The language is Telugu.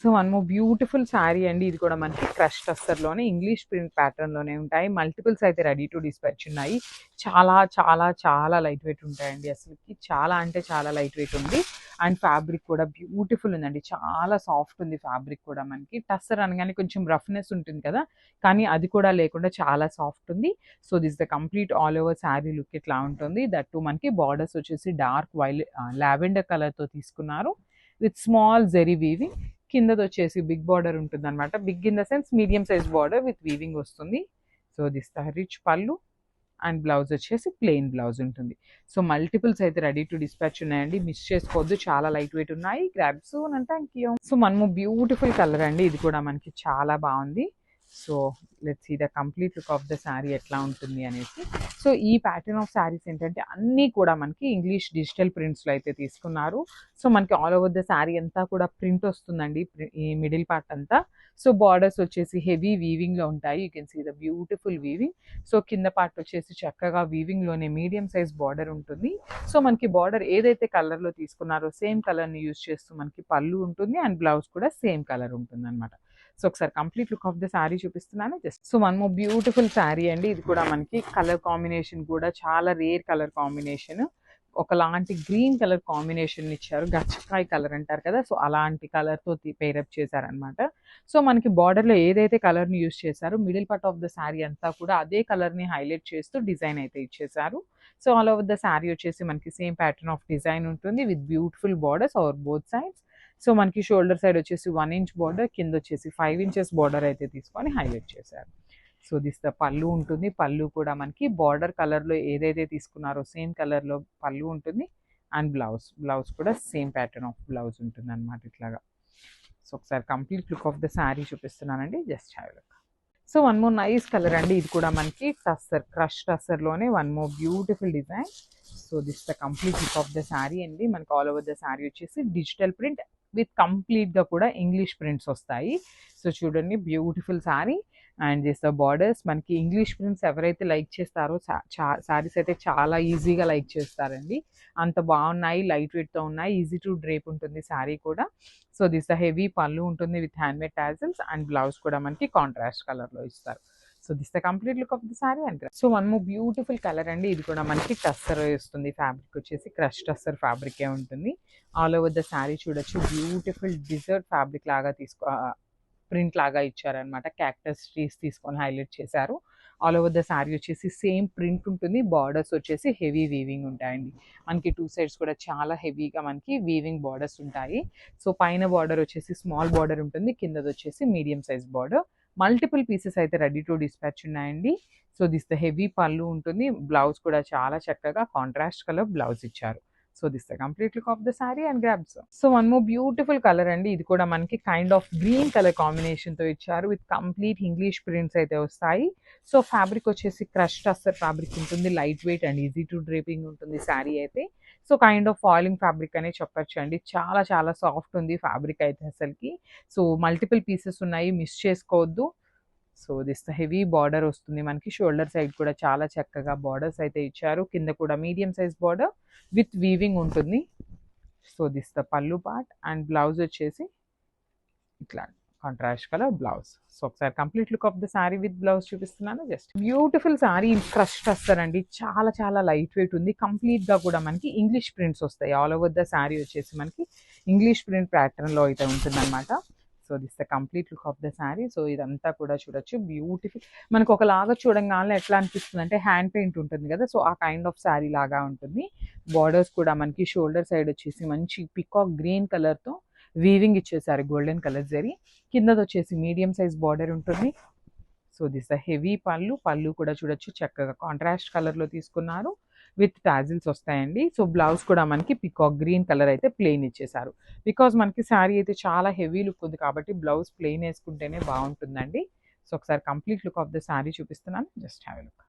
So one more beautiful sari అండి. ఇది కూడా మనకి క్రష్ టస్సర్లోనే ఇంగ్లీష్ ప్రింట్ ప్యాటర్న్లోనే ఉంటాయి. మల్టిపుల్స్ అయితే రెడీ టు డిస్పాచ్ ఉన్నాయి. చాలా చాలా చాలా లైట్ వెయిట్ ఉంటాయండి. అసలుకి చాలా అంటే చాలా లైట్ వెయిట్ ఉంది. అండ్ ఫ్యాబ్రిక్ కూడా బ్యూటిఫుల్ ఉందండి. చాలా సాఫ్ట్ ఉంది ఫ్యాబ్రిక్ కూడా మనకి. టస్సర్ అనగానే కొంచెం రఫ్నెస్ ఉంటుంది కదా, కానీ అది కూడా లేకుండా చాలా సాఫ్ట్ ఉంది. So this the complete all over sari look ఇట్లా ఉంటుంది. దట్ టు మనకి బార్డర్స్ వచ్చేసి డార్క్ వైలెట్ లావెండర్ కలర్తో తీసుకున్నారు విత్ స్మాల్ జెరీ వీవింగ్. కిందది వచ్చేసి బిగ్ బార్డర్ ఉంటుంది అనమాట. Big in the sense medium size border with weaving వస్తుంది. So this the rich pallu and blouse వచ్చేసి ప్లెయిన్ బ్లౌజ్ ఉంటుంది. సో మల్టిపుల్స్ అయితే రెడీ టు డిస్పాచ్ ఉన్నాయండి. మిస్ చేసుకోవద్దు, చాలా లైట్ వెయిట్ ఉన్నాయి. Grabs and thank you. So మనము బ్యూటిఫుల్ కలర్ అండి. ఇది కూడా మనకి చాలా బాగుంది. So let's see the complete look of the sari ఎట్లా ఉంటుంది అనేసి. సో ఈ ప్యాటర్న్ ఆఫ్ శారీస్ ఏంటంటే అన్నీ కూడా మనకి ఇంగ్లీష్ డిజిటల్ ప్రింట్స్లో అయితే తీసుకున్నారు. సో మనకి ఆల్ ఓవర్ ద శారీ అంతా కూడా ప్రింట్ వస్తుందండి, ఈ మిడిల్ పార్ట్ అంతా. సో బార్డర్స్ వచ్చేసి హెవీ వీవింగ్లో ఉంటాయి. You can see the beautiful weaving. So కింద పార్ట్ వచ్చేసి చక్కగా వీవింగ్లోనే మీడియం సైజ్ బార్డర్ ఉంటుంది. సో మనకి బార్డర్ ఏదైతే కలర్లో తీసుకున్నారో సేమ్ కలర్ని యూజ్ చేస్తూ మనకి పళ్ళు ఉంటుంది అండ్ బ్లౌజ్ కూడా సేమ్ కలర్ ఉంటుంది అనమాట. సో ఒకసారి complete look of the sari చూపిస్తున్నాను just. So one more beautiful sari అండి. ఇది కూడా మనకి కలర్ కాంబినేషన్ కూడా చాలా రేర్ కలర్ కాంబినేషన్. ఒకలాంటి గ్రీన్ కలర్ కాంబినేషన్ ఇచ్చారు. గచ్చకాయ కలర్ అంటారు కదా, సో అలాంటి కలర్తో పేరప్ చేశారనమాట. సో మనకి బార్డర్లో ఏదైతే కలర్ని యూజ్ చేశారో middle part of the sari అంతా కూడా అదే కలర్ని హైలైట్ చేస్తూ డిజైన్ అయితే ఇచ్చేసారు. So all over the sari వచ్చేసి మనకి సేమ్ ప్యాటర్న్ ఆఫ్ డిజైన్ ఉంటుంది with beautiful borders over both sides. So మనకి షోల్డర్ సైడ్ వచ్చేసి 1 ఇంచ్ బార్డర్, కింద వచ్చేసి 5 ఇంచెస్ బార్డర్ అయితే తీసుకొని హైలైట్ చేశారు. సో దిస్ ద పళ్ళు ఉంటుంది. పళ్ళు కూడా మనకి బార్డర్ కలర్లో ఏదైతే తీసుకున్నారో సేమ్ కలర్లో పళ్ళు ఉంటుంది. అండ్ బ్లౌజ్ కూడా సేమ్ ప్యాటర్న్ ఆఫ్ బ్లౌజ్ ఉంటుంది అనమాట ఇట్లాగా. సో ఒకసారి complete look of the sari చూపిస్తున్నానండి, just have look. So one more nice colour అండి. ఇది కూడా మనకి టస్సర్, క్రష్ టస్సర్లోనే one more beautiful design. So this the complete look of the sari అండి. మనకి ఆల్ ఓవర్ ద శారీ వచ్చేసి డిజిటల్ ప్రింట్ విత్ కంప్లీట్గా కూడా ఇంగ్లీష్ ప్రింట్స్ వస్తాయి. సో చూడండి beautiful sari. And this the borders. మనకి ఇంగ్లీష్ ప్రింట్స్ ఎవరైతే లైక్ చేస్తారో శారీస్ అయితే చాలా ఈజీగా లైక్ చేస్తారండి. అంత బాగున్నాయి, లైట్ వెయిట్తో ఉన్నాయి, ఈజీ టు డ్రేప్ ఉంటుంది శారీ కూడా. సో దిస్ ద హెవీ పళ్ళు ఉంటుంది with handmade tassels and blouse కూడా మనకి కాంట్రాస్ట్ కలర్లో ఇస్తారు. So this the complete look of the sari and so one more beautiful colour అండి. ఇది కూడా మనకి టస్సర్ వస్తుంది. ఫ్యాబ్రిక్ వచ్చేసి క్రష్ టస్సర్ ఫ్యాబ్రికే ఉంటుంది. ఆల్ ఓవర్ ద శారీ చూడొచ్చు బ్యూటిఫుల్ డిజర్ట్ ఫ్యాబ్రిక్ లాగా ప్రింట్ లాగా ఇచ్చారనమాట. క్యాక్టస్ ట్రీస్ తీసుకొని హైలైట్ చేశారు. ఆల్ ఓవర్ ద శారీ వచ్చేసి సేమ్ ప్రింట్ ఉంటుంది. బార్డర్స్ వచ్చేసి హెవీ వీవింగ్ ఉంటాయండి. మనకి 2 సైడ్స్ కూడా చాలా హెవీగా మనకి వీవింగ్ బార్డర్స్ ఉంటాయి. సో పైన బార్డర్ వచ్చేసి స్మాల్ బార్డర్ ఉంటుంది, కిందది వచ్చేసి medium size border. Multiple pieces అయితే రెడీ టు డిస్పాచ్ ఉన్నాయండి. సో దిస్ ద హెవీ పళ్ళు ఉంటుంది. బ్లౌజ్ కూడా చాలా చక్కగా కాంట్రాస్ట్ కలర్ బ్లౌజ్ ఇచ్చారు. So this the complete look of the sari and grabs. So one more beautiful colour అండి. ఇది కూడా మనకి కైండ్ ఆఫ్ గ్రీన్ కలర్ కాంబినేషన్తో ఇచ్చారు విత్ కంప్లీట్ ఇంగ్లీష్ ప్రింట్స్ అయితే వస్తాయి. సో ఫ్యాబ్రిక్ వచ్చేసి క్రష్ టస్సర్ ఫ్యాబ్రిక్ ఉంటుంది. Light weight and easy to draping ఉంటుంది శారీ అయితే. So kind of foiling fabric అనే చెప్పొచ్చు అండి. చాలా చాలా సాఫ్ట్ ఉంది ఫ్యాబ్రిక్ అయితే అసలుకి. సో మల్టిపుల్ పీసెస్ ఉన్నాయి, మిస్ చేసుకోవద్దు. సో దిస్ హెవీ బార్డర్ వస్తుంది మనకి. షోల్డర్ సైడ్ కూడా చాలా చక్కగా బార్డర్స్ అయితే ఇచ్చారు. కింద కూడా medium size border with weaving ఉంటుంది. సో దిస్ ద పళ్ళు పార్ట్ అండ్ బ్లౌజ్ వచ్చేసి ఇట్లా కాంట్రాస్ట్ కలర్ బ్లౌజ్. సో ఒకసారి complete look of the sari with blouse చూపిస్తున్నాను జస్ట్. బ్యూటిఫుల్ శారీ క్రష్ టస్సరండి. చాలా చాలా లైట్ వెయిట్ ఉంది. కంప్లీట్గా కూడా మనకి ఇంగ్లీష్ ప్రింట్స్ వస్తాయి. ఆల్ ఓవర్ ద శారీ వచ్చేసి మనకి ఇంగ్లీష్ ప్రింట్ ప్యాటర్న్లో అయితే ఉంటుందన్నమాట. So this the complete look of the sari. So ఇదంతా కూడా చూడొచ్చు బ్యూటిఫుల్. మనకు ఒకలాగా చూడంగానే ఎట్లా అనిపిస్తుంది అంటే హ్యాండ్ పెయింట్ ఉంటుంది కదా, సో ఆ కైండ్ ఆఫ్ శారీ లాగా ఉంటుంది. బార్డర్స్ కూడా మనకి షోల్డర్ సైడ్ వచ్చేసి మంచి పికాక్ గ్రీన్ కలర్తో వీవింగ్ ఇచ్చేసారు, గోల్డెన్ కలర్ జరీ. కిందది వచ్చేసి మీడియం సైజ్ బార్డర్ ఉంటుంది. సో దిస్ హెవీ పళ్ళు కూడా చూడొచ్చు చక్కగా కాంట్రాస్ట్ కలర్లో తీసుకున్నారు విత్ టాజిల్స్ వస్తాయండి. సో బ్లౌజ్ కూడా మనకి పికాక్ గ్రీన్ కలర్ అయితే ప్లెయిన్ ఇచ్చేసారు. బికాజ్ మనకి శారీ అయితే చాలా హెవీ లుక్ ఉంది కాబట్టి బ్లౌజ్ ప్లెయిన్ వేసుకుంటేనే బాగుంటుందండి. సో ఒకసారి complete look of the sari చూపిస్తున్నాను, జస్ట్ హ్యావ్ ఎ లుక్.